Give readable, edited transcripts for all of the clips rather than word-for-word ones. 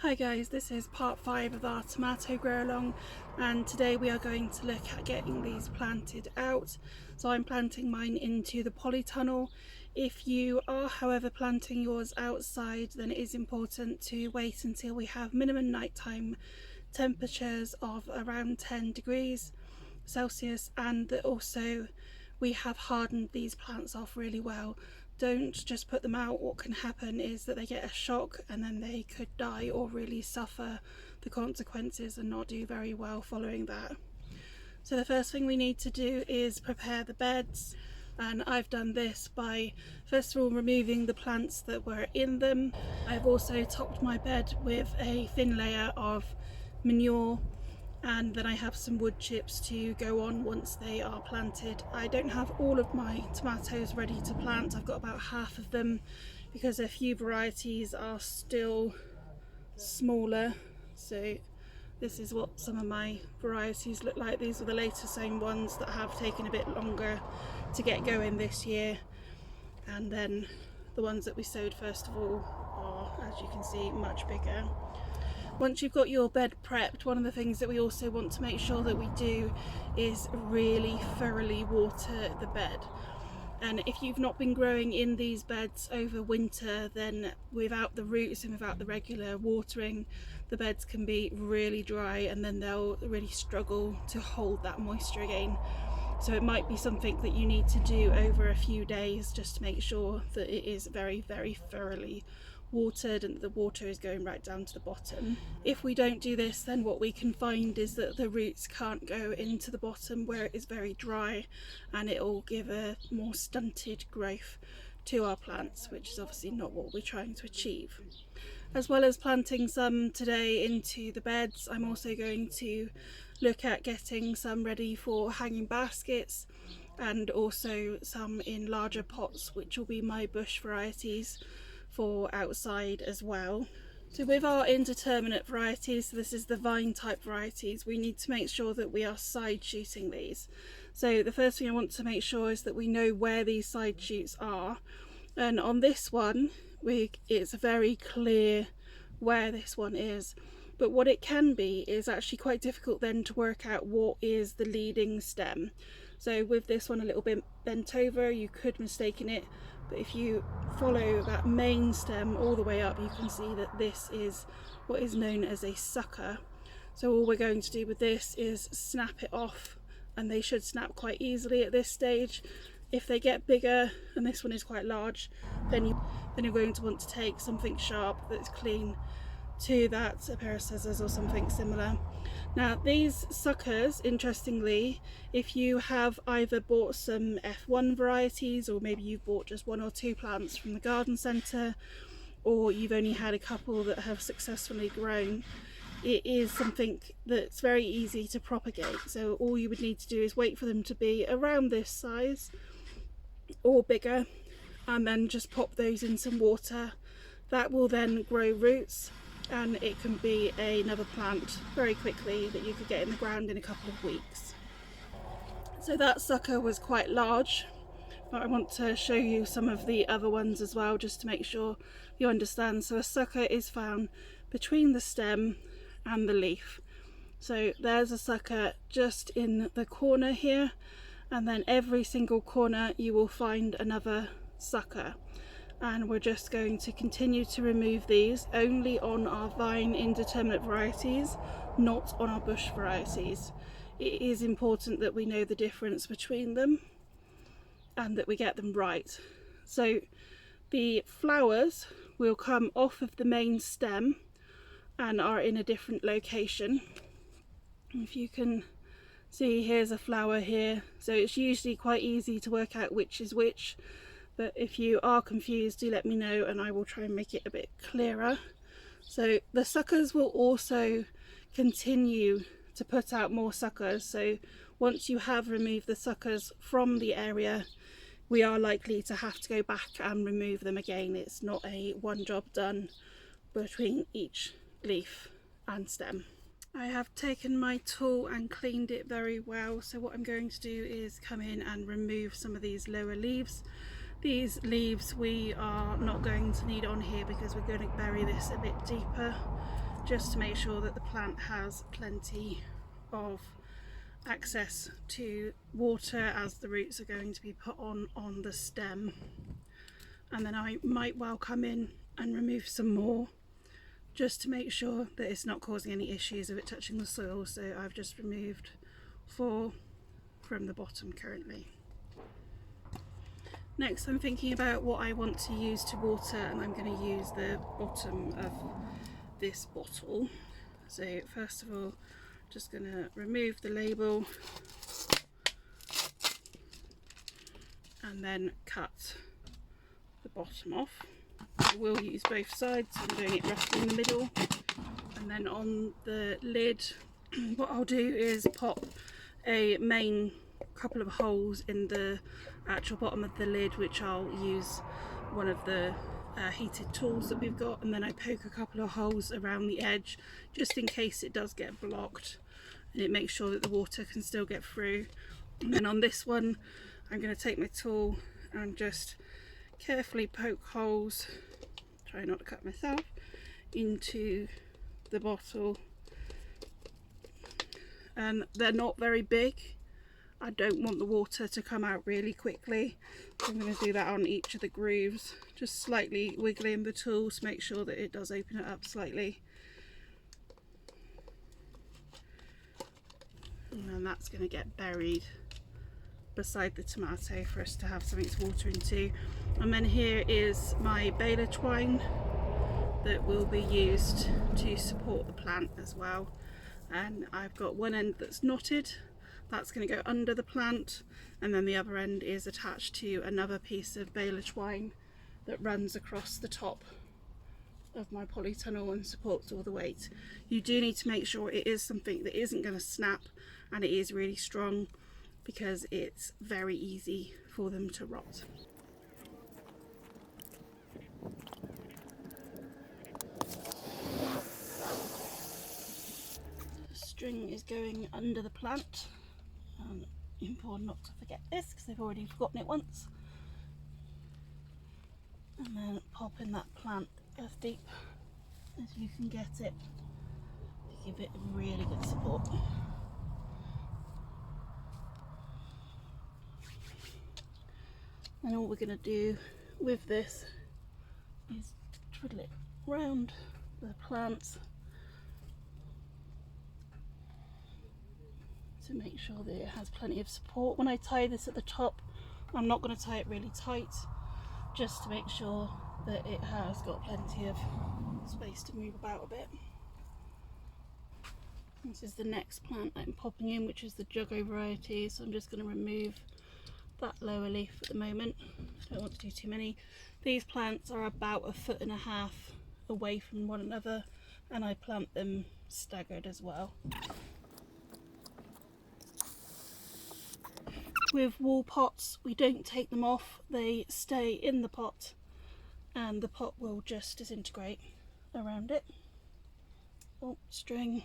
Hi guys, this is part 5 of our tomato grow along, and today we are going to look at getting these planted out. So I'm planting mine into the polytunnel. If you are however planting yours outside, then it is important to wait until we have minimum nighttime temperatures of around 10 degrees Celsius, and that also we have hardened these plants off really well. Don't just put them out. What can happen is that they get a shock and then they could die or really suffer the consequences and not do very well following that. So the first thing we need to do is prepare the beds, and I've done this by first of all removing the plants that were in them. I've also topped my bed with a thin layer of manure, and then I have some wood chips to go on once they are planted. I don't have all of my tomatoes ready to plant. I've got about half of them because a few varieties are still smaller. So this is what some of my varieties look like. These are the later sown ones that have taken a bit longer to get going this year, and then the ones that we sowed first of all are, as you can see, much bigger. Once you've got your bed prepped, one of the things that we also want to make sure that we do is really thoroughly water the bed. And if you've not been growing in these beds over winter, then without the roots and without the regular watering, the beds can be really dry and then they'll really struggle to hold that moisture again. So it might be something that you need to do over a few days just to make sure that it is very, very thoroughly watered and the water is going right down to the bottom. If we don't do this, then what we can find is that the roots can't go into the bottom where it is very dry, and it will give a more stunted growth to our plants, which is obviously not what we're trying to achieve. As well as planting some today into the beds, I'm also going to look at getting some ready for hanging baskets, and also some in larger pots, which will be my bush varieties for outside as well. So with our indeterminate varieties, so this is the vine type varieties, we need to make sure that we are side shooting these. So the first thing I want to make sure is that we know where these side shoots are, and on this one it's very clear where this one is, but what it can be is actually quite difficult then to work out what is the leading stem. So with this one a little bit bent over, you could mistake it, but if you follow that main stem all the way up, you can see that this is what is known as a sucker. So all we're going to do with this is snap it off, and they should snap quite easily at this stage. If they get bigger, and this one is quite large, then you're going to want to take something sharp that's clean to that, a pair of scissors or something similar. Now these suckers, interestingly, if you have either bought some F1 varieties, or maybe you've bought just 1 or 2 plants from the garden centre, or you've only had a couple that have successfully grown, it is something that's very easy to propagate. So all you would need to do is wait for them to be around this size or bigger, and then just pop those in some water. That will then grow roots, and it can be another plant very quickly that you could get in the ground in a couple of weeks. So that sucker was quite large, but I want to show you some of the other ones as well, just to make sure you understand. So a sucker is found between the stem and the leaf. So there's a sucker just in the corner here, and then every single corner you will find another sucker. And we're just going to continue to remove these only on our vine indeterminate varieties, not on our bush varieties. It is important that we know the difference between them and that we get them right. So the flowers will come off of the main stem and are in a different location. If you can see, here's a flower here, so it's usually quite easy to work out which is which. But if you are confused, do let me know and I will try and make it a bit clearer. So the suckers will also continue to put out more suckers. So once you have removed the suckers from the area, we are likely to have to go back and remove them again. It's not a one job done between each leaf and stem. I have taken my tool and cleaned it very well. So what I'm going to do is come in and remove some of these lower leaves. These leaves we are not going to need on here because we're going to bury this a bit deeper just to make sure that the plant has plenty of access to water as the roots are going to be put on the stem. And then I might well come in and remove some more just to make sure that it's not causing any issues of it touching the soil. So I've just removed 4 from the bottom currently. Next, I'm thinking about what I want to use to water, and I'm going to use the bottom of this bottle. So first of all, just going to remove the label and then cut the bottom off. I will use both sides, so I'm doing it roughly in the middle. And then on the lid, what I'll do is pop a main couple of holes in the actual bottom of the lid, which I'll use one of the heated tools that we've got, and then I poke a couple of holes around the edge just in case it does get blocked, and it makes sure that the water can still get through. And then on this one, I'm going to take my tool and just carefully poke holes, try not to cut myself, into the bottle. And they're not very big. I don't want the water to come out really quickly, so I'm going to do that on each of the grooves, just slightly wiggling the tool to make sure that it does open it up slightly. And then that's going to get buried beside the tomato for us to have something to water into. And then here is my baler twine that will be used to support the plant as well. And I've got one end that's knotted, that's going to go under the plant, and then the other end is attached to another piece of baler twine that runs across the top of my polytunnel and supports all the weight. You do need to make sure it is something that isn't going to snap and it is really strong, because it's very easy for them to rot. The string is going under the plant, and important not to forget this because they've already forgotten it once. And then pop in that plant as deep as you can get it to give it really good support. And all we're going to do with this is twiddle it round the plants to make sure that it has plenty of support. When I tie this at the top, I'm not going to tie it really tight, just to make sure that it has got plenty of space to move about a bit. This is the next plant I'm popping in, which is the Juggo variety, so I'm just going to remove that lower leaf at the moment. I don't want to do too many. These plants are about 1.5 foot away from one another, and I plant them staggered as well. With wall pots, we don't take them off, they stay in the pot and the pot will just disintegrate around it. Oh, string.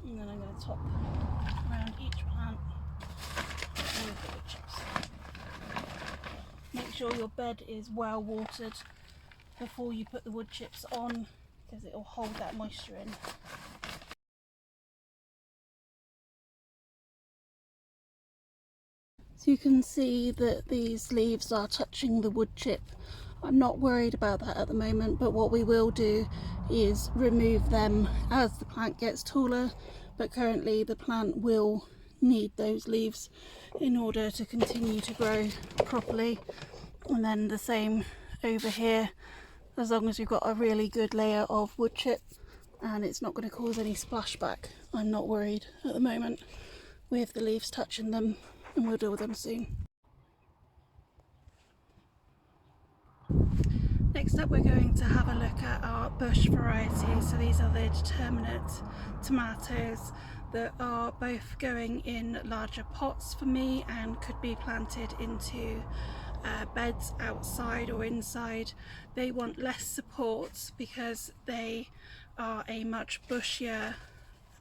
And then I'm going to top around each plant with the wood chips. Make sure your bed is well watered before you put the wood chips on, because it will hold that moisture in. So you can see that these leaves are touching the wood chip. I'm not worried about that at the moment, but what we will do is remove them as the plant gets taller, but currently the plant will need those leaves in order to continue to grow properly. And then the same over here, as long as we've got a really good layer of wood chip and it's not going to cause any splashback, I'm not worried at the moment with the leaves touching them, and we'll deal with them soon. Next up, we're going to have a look at our bush varieties. So these are the determinate tomatoes that are both going in larger pots for me and could be planted into beds outside or inside. They want less support because they are a much bushier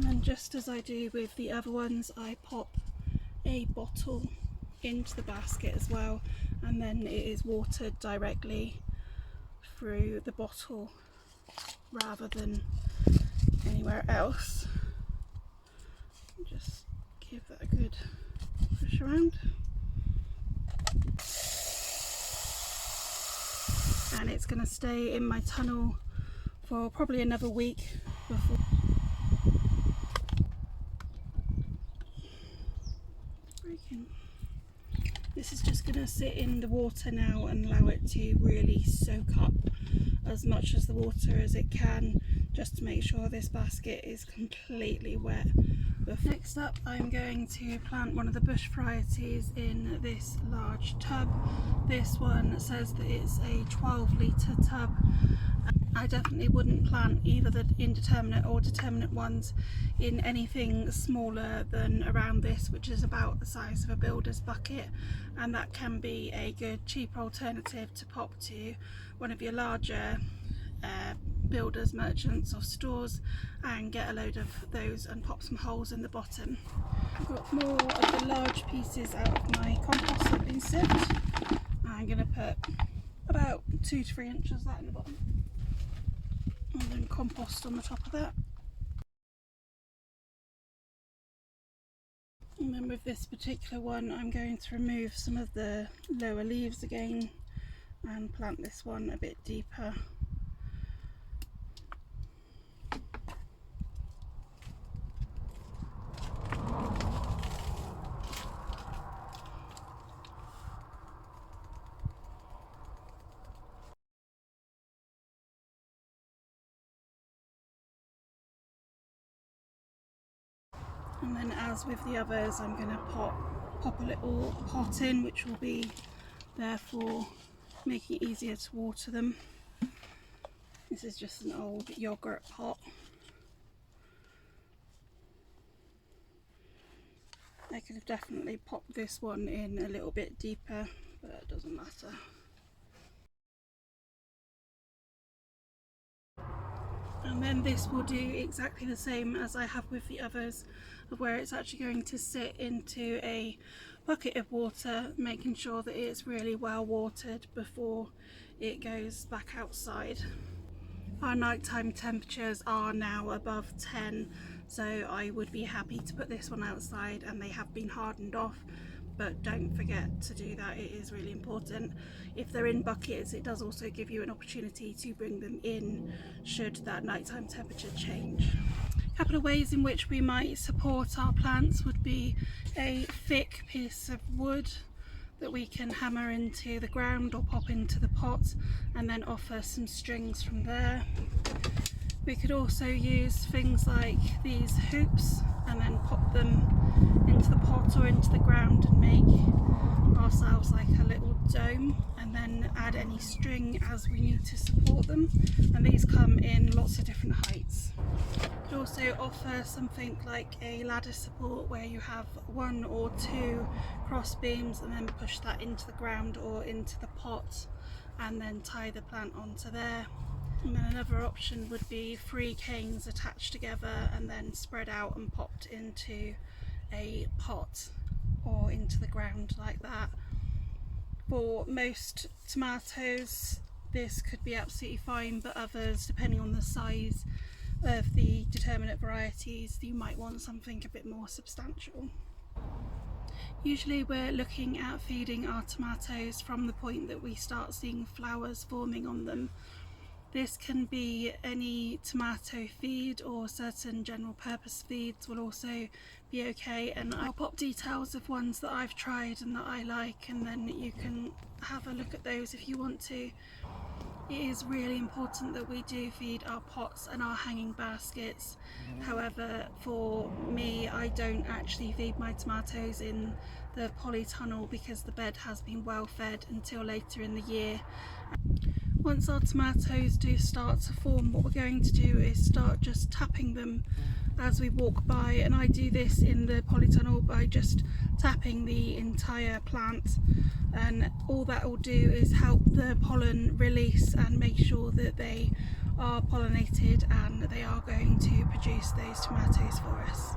And then, just as I do with the other ones, I pop a bottle into the basket as well, and then it is watered directly through the bottle rather than anywhere else. Just give that a good push around, and it's going to stay in my tunnel for probably another week before. This is just going to sit in the water now and allow it to really soak up as much as the water as it can, just to make sure this basket is completely wet. Next up, I'm going to plant one of the bush varieties in this large tub. This one says that it's a 12-litre tub. I definitely wouldn't plant either the indeterminate or determinate ones in anything smaller than around this, which is about the size of a builder's bucket, and that can be a good cheaper alternative to pop to one of your larger builders, merchants or stores, and get a load of those and pop some holes in the bottom. I've got more of the large pieces out of my compost that have been sieved. I'm going to put about 2 to 3 inches of that in the bottom, and then compost on the top of that. And then with this particular one, I'm going to remove some of the lower leaves again and plant this one a bit deeper. And then, as with the others, I'm going to pop a little pot in, which will be therefore making it easier to water them. This is just an old yogurt pot. I could have definitely popped this one in a little bit deeper, but it doesn't matter. And then this will do exactly the same as I have with the others, of where it's actually going to sit into a bucket of water, making sure that it's really well watered before it goes back outside. Our nighttime temperatures are now above 10, so I would be happy to put this one outside, and they have been hardened off, but don't forget to do that, it is really important. If they're in buckets, it does also give you an opportunity to bring them in should that nighttime temperature change. A couple of ways in which we might support our plants would be a thick piece of wood that we can hammer into the ground or pop into the pot and then offer some strings from there. We could also use things like these hoops and then pop them into the pot or into the ground and make ourselves like a little dome, and then add any string as we need to support them, and these come in lots of different heights. You could also offer something like a ladder support where you have 1 or 2 cross beams and then push that into the ground or into the pot and then tie the plant onto there. And then another option would be 3 canes attached together and then spread out and popped into a pot or into the ground like that. For most tomatoes this could be absolutely fine, but others, depending on the size of the determinate varieties, you might want something a bit more substantial. Usually we're looking at feeding our tomatoes from the point that we start seeing flowers forming on them. This can be any tomato feed, or certain general purpose feeds will also be okay, and I'll pop details of ones that I've tried and that I like, and then you can have a look at those if you want to. It is really important that we do feed our pots and our hanging baskets. However, for me, I don't actually feed my tomatoes in the polytunnel because the bed has been well fed until later in the year. Once our tomatoes do start to form, what we're going to do is start just tapping them as we walk by, and I do this in the polytunnel by just tapping the entire plant, and all that will do is help the pollen release and make sure that they are pollinated and they are going to produce those tomatoes for us.